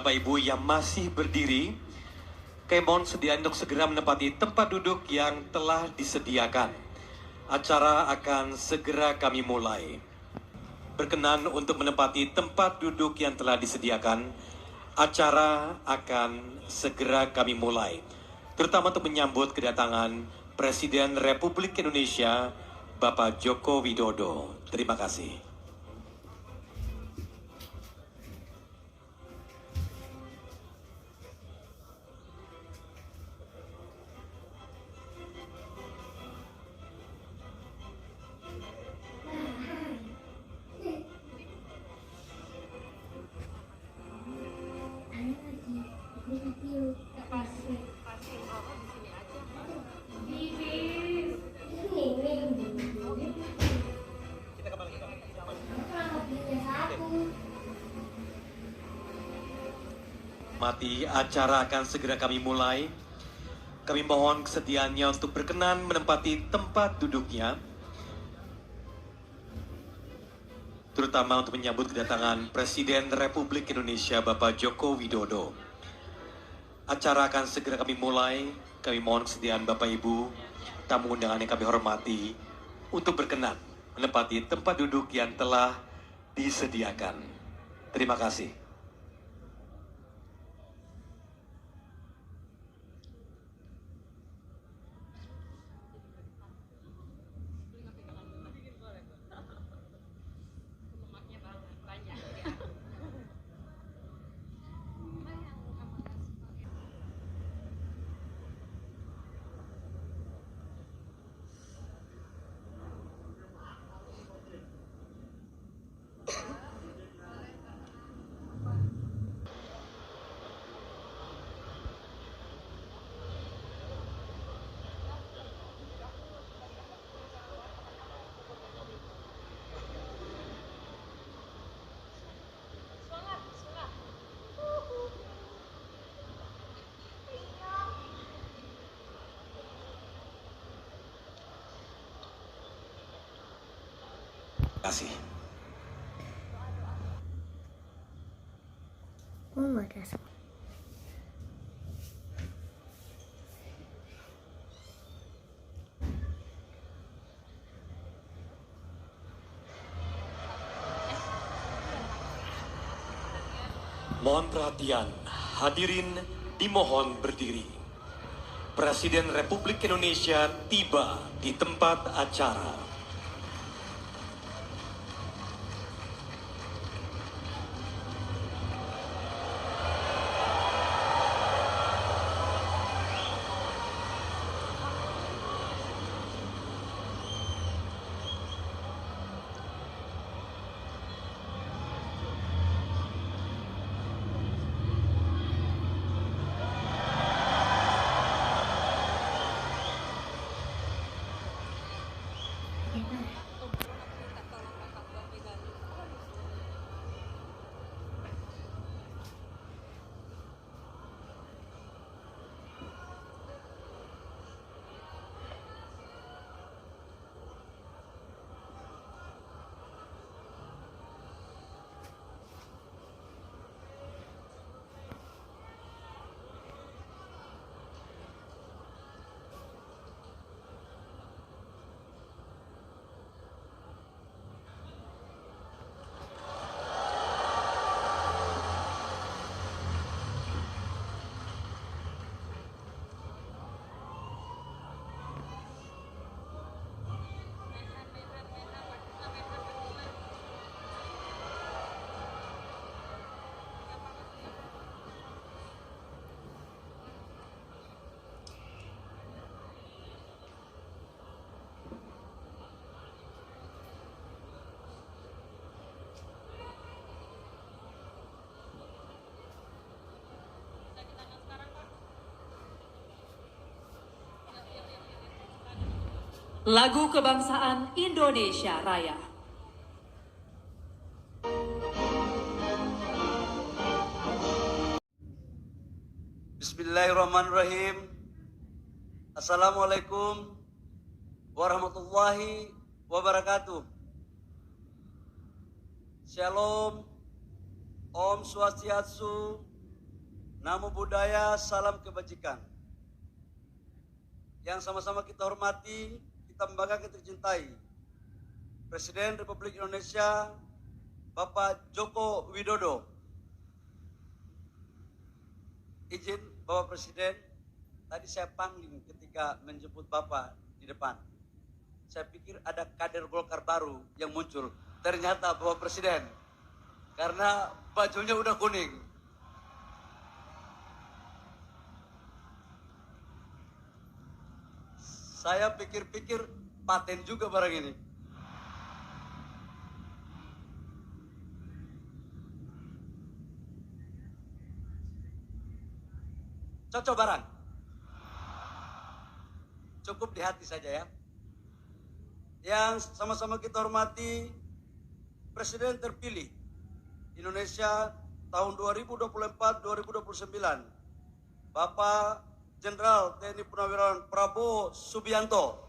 Bapak Ibu yang masih berdiri, kami mohon sedia untuk segera menempati tempat duduk yang telah disediakan. Acara akan segera kami mulai. Berkenan untuk menempati tempat duduk yang telah disediakan. Acara akan segera kami mulai. Terutama untuk menyambut kedatangan Presiden Republik Indonesia, Bapak Joko Widodo. Terima kasih. Mati acara akan segera kami mulai. Kami mohon kesediaannya untuk berkenan menempati tempat duduknya, terutama untuk menyambut kedatangan Presiden Republik Indonesia Bapak Joko Widodo. Acara akan segera kami mulai. Kami mohon kesediaan Bapak Ibu, tamu undangan yang kami hormati, untuk berkenan menempati tempat duduk yang telah disediakan. Terima kasih. Terima kasih. Mohon perhatian, hadirin dimohon berdiri. Presiden Republik Indonesia tiba di tempat acara. Lagu Kebangsaan Indonesia Raya. Bismillahirrahmanirrahim. Assalamualaikum warahmatullahi wabarakatuh. Shalom, Om Swastiastu, Namo Buddhaya, salam kebajikan. Yang sama-sama kita hormati, kita membanggakan, kita cintai Presiden Republik Indonesia Bapak Joko Widodo. Izin Bapak Presiden, tadi saya pangling ketika menjemput Bapak di depan. Saya pikir ada kader Golkar baru yang muncul. Ternyata Bapak Presiden, karena bajunya udah kuning. Saya pikir-pikir paten juga barang ini. Cocok barang. Cukup di hati saja ya. Yang sama-sama kita hormati Presiden terpilih Indonesia tahun 2024-2029, Bapak Jenderal TNI Purnawirawan Prabowo Subianto,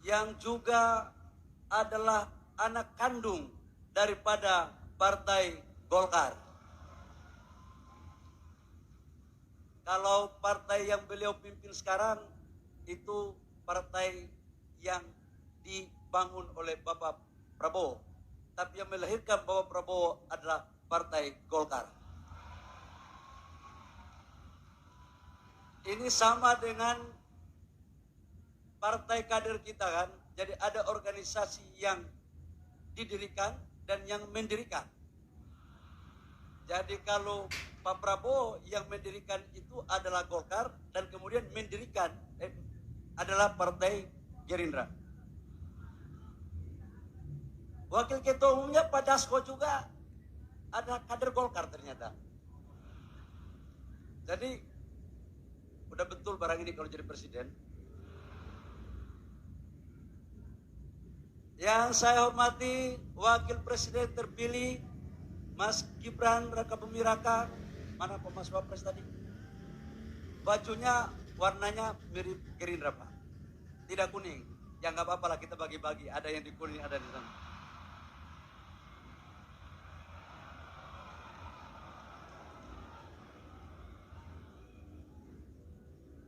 yang juga adalah anak kandung daripada Partai Golkar. Kalau partai yang beliau pimpin sekarang itu partai yang dibangun oleh Bapak Prabowo, tapi yang melahirkan Bapak Prabowo adalah Partai Golkar. Ini sama dengan partai kader kita kan, jadi ada organisasi yang didirikan dan yang mendirikan. Jadi kalau Pak Prabowo yang mendirikan itu adalah Golkar dan kemudian mendirikan adalah Partai Gerindra. Wakil Ketua Umumnya Pak Dasko juga ada kader Golkar ternyata. Jadi udah betul barang ini kalau jadi presiden. Yang saya hormati Wakil Presiden terpilih Mas Gibran Raka Buming Raka. Mana Pak Mas Wapres tadi? Bajunya warnanya mirip Gerindra Pak. Tidak kuning. Ya nggak apa-apa lah, kita bagi-bagi. Ada yang di kuning, ada di sana.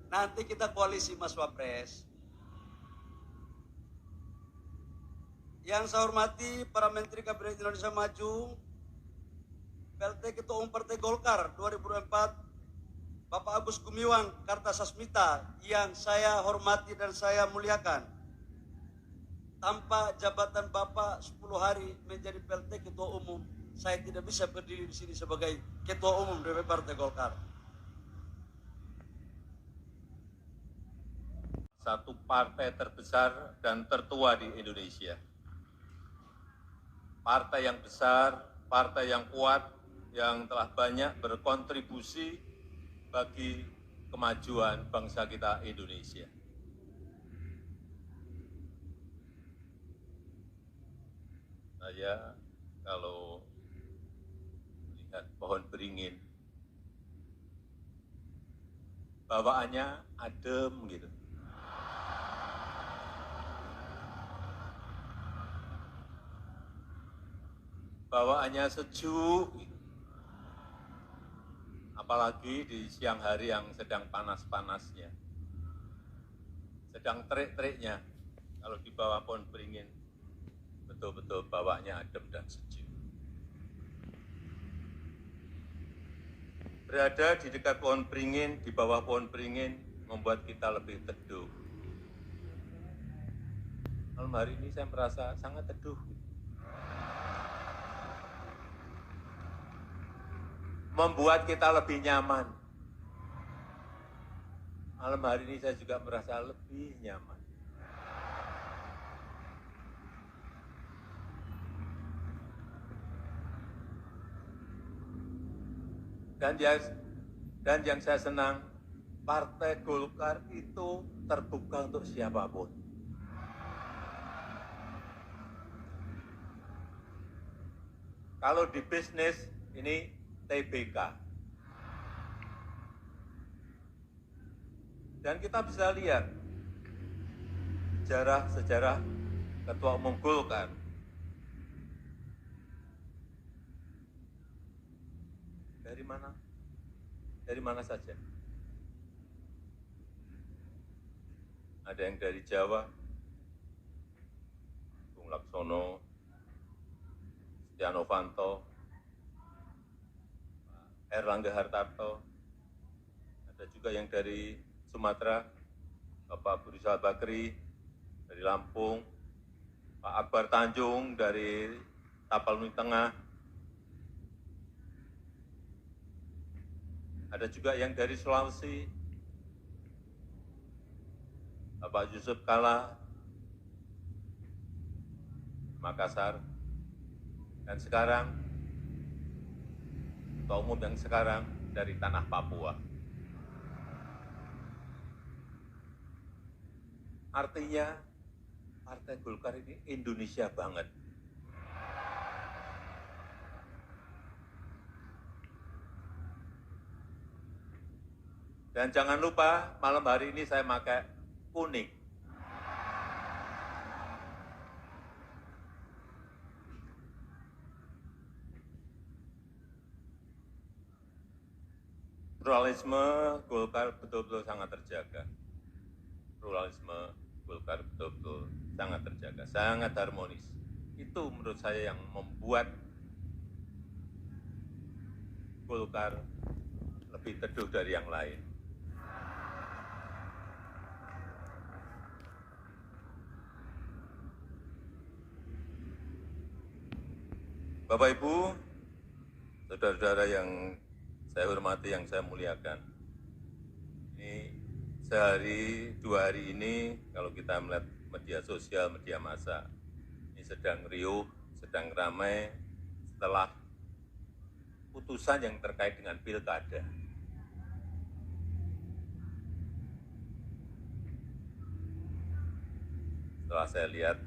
Nanti kita koalisi Mas Wapres. Yang saya hormati para Menteri Kabinet Indonesia Maju, PLT Ketua Umum Partai Golkar 2024, Bapak Agus Gumiwang Kartasasmita, yang saya hormati dan saya muliakan. Tanpa jabatan Bapak 10 hari menjadi PLT Ketua Umum, saya tidak bisa berdiri di sini sebagai Ketua Umum DPP Partai Golkar. Satu partai terbesar dan tertua di Indonesia. Partai yang besar, partai yang kuat, yang telah banyak berkontribusi bagi kemajuan bangsa kita Indonesia. Saya kalau melihat pohon beringin, bawaannya adem gitu. Bawaannya sejuk, apalagi di siang hari yang sedang panas-panasnya, sedang terik-teriknya. Kalau di bawah pohon beringin, betul-betul bawaannya adem dan sejuk. Berada di dekat pohon beringin, di bawah pohon beringin, membuat kita lebih teduh. Malam hari ini saya merasa sangat teduh. Membuat kita lebih nyaman. Malam hari ini saya juga merasa lebih nyaman. Dan yang saya senang, Partai Golkar itu terbuka untuk siapapun. Kalau di bisnis ini TBK. Dan kita bisa lihat sejarah Ketua Umum Golkar. Dari mana? Dari mana saja? Ada yang dari Jawa, Bung Laksono, Setia Novanto, Erlangga Hartarto, ada juga yang dari Sumatera, Bapak Abu Rizal Bakri, dari Lampung, Pak Akbar Tanjung dari Tapanuli Tengah, ada juga yang dari Sulawesi, Bapak Yusuf Kala, Makassar, dan sekarang, Ketua Umum yang sekarang dari tanah Papua. Artinya, Partai Golkar ini Indonesia banget. Dan jangan lupa, malam hari ini saya pakai kuning. Pluralisme Golkar betul-betul sangat terjaga. Pluralisme Golkar betul-betul sangat terjaga, sangat harmonis. Itu menurut saya yang membuat Golkar lebih teduh dari yang lain. Bapak Ibu, saudara-saudara yang saya hormati, yang saya muliakan. Ini sehari, 2 hari ini, kalau kita melihat media sosial, media massa, ini sedang riuh, sedang ramai setelah putusan yang terkait dengan pilkada. Setelah saya lihat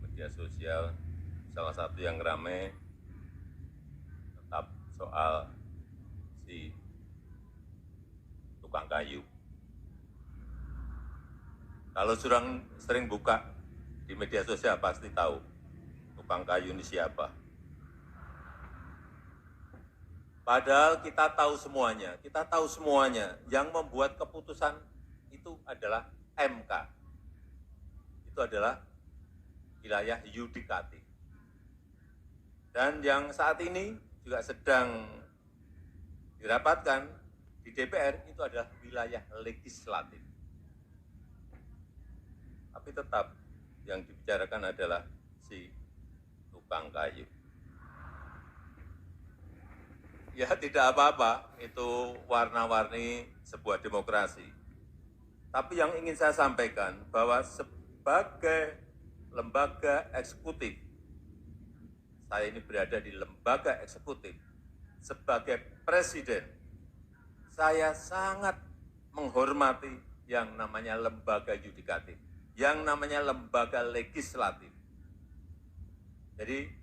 media sosial, salah satu yang ramai tetap soal si tukang kayu. Kalau sering buka di media sosial pasti tahu tukang kayu ini siapa. Padahal kita tahu semuanya, yang membuat keputusan itu adalah MK. Itu adalah wilayah yudikatif. Dan yang saat ini juga sedang dirapatkan di DPR itu adalah wilayah legislatif. Tapi tetap yang dibicarakan adalah si tukang kayu. Ya tidak apa-apa, itu warna-warni sebuah demokrasi. Tapi yang ingin saya sampaikan bahwa sebagai lembaga eksekutif, saya ini berada di lembaga eksekutif, sebagai presiden, saya sangat menghormati yang namanya lembaga yudikatif, yang namanya lembaga legislatif. Jadi,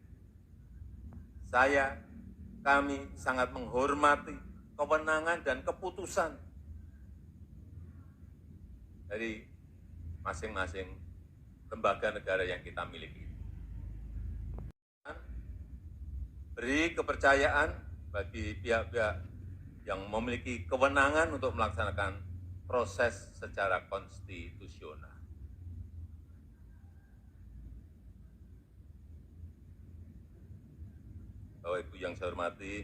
kami sangat menghormati kewenangan dan keputusan dari masing-masing lembaga negara yang kita miliki. Beri kepercayaan bagi pihak-pihak yang memiliki kewenangan untuk melaksanakan proses secara konstitusional. Bapak Ibu yang saya hormati,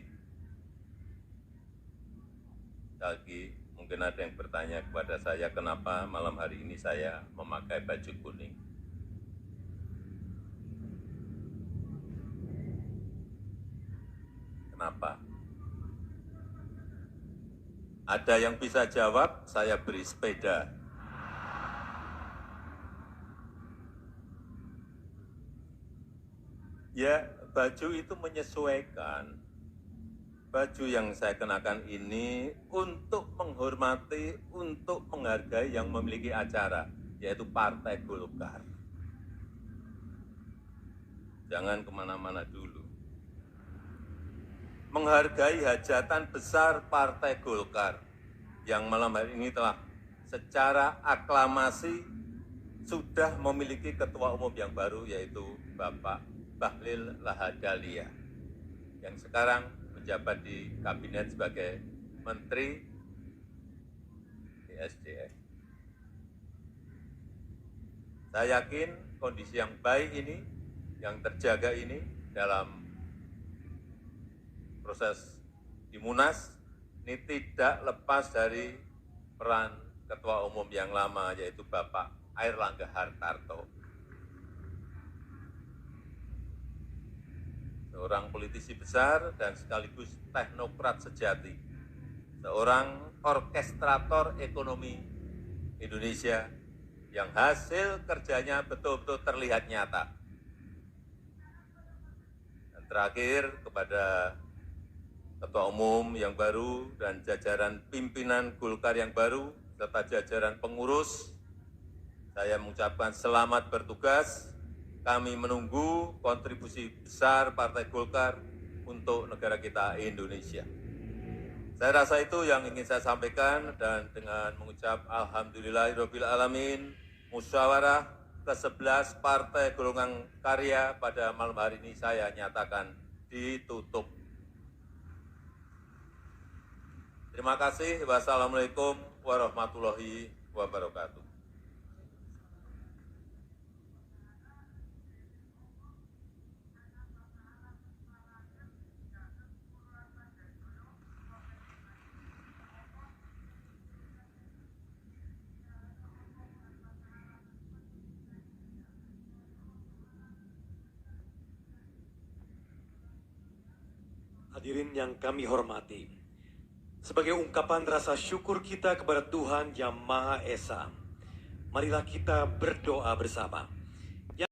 lagi mungkin ada yang bertanya kepada saya kenapa malam hari ini saya memakai baju kuning. Kenapa? Ada yang bisa jawab, saya beri sepeda. Ya, baju itu menyesuaikan. Baju yang saya kenakan ini untuk menghormati, untuk menghargai yang memiliki acara, yaitu Partai Golkar. Jangan kemana-mana dulu. Menghargai hajatan besar Partai Golkar yang malam hari ini telah secara aklamasi sudah memiliki ketua umum yang baru, yaitu Bapak Bahlil Lahadalia, yang sekarang menjabat di kabinet sebagai Menteri ESDM. Saya yakin kondisi yang baik ini, yang terjaga ini dalam proses di Munas, ini tidak lepas dari peran Ketua Umum yang lama, yaitu Bapak Airlangga Hartarto. Seorang politisi besar dan sekaligus teknokrat sejati, seorang orkestrator ekonomi Indonesia yang hasil kerjanya betul-betul terlihat nyata. Dan terakhir, kepada Ketua Umum yang baru dan jajaran pimpinan Golkar yang baru, serta jajaran pengurus, saya mengucapkan selamat bertugas. Kami menunggu kontribusi besar Partai Golkar untuk negara kita Indonesia. Saya rasa itu yang ingin saya sampaikan, dan dengan mengucap Alhamdulillahirabbil alamin, musyawarah ke-11 Partai Golongan Karya pada malam hari ini saya nyatakan ditutup. Terima kasih. Wassalamualaikum warahmatullahi wabarakatuh. Hadirin yang kami hormati, sebagai ungkapan rasa syukur kita kepada Tuhan Yang Maha Esa, marilah kita berdoa bersama.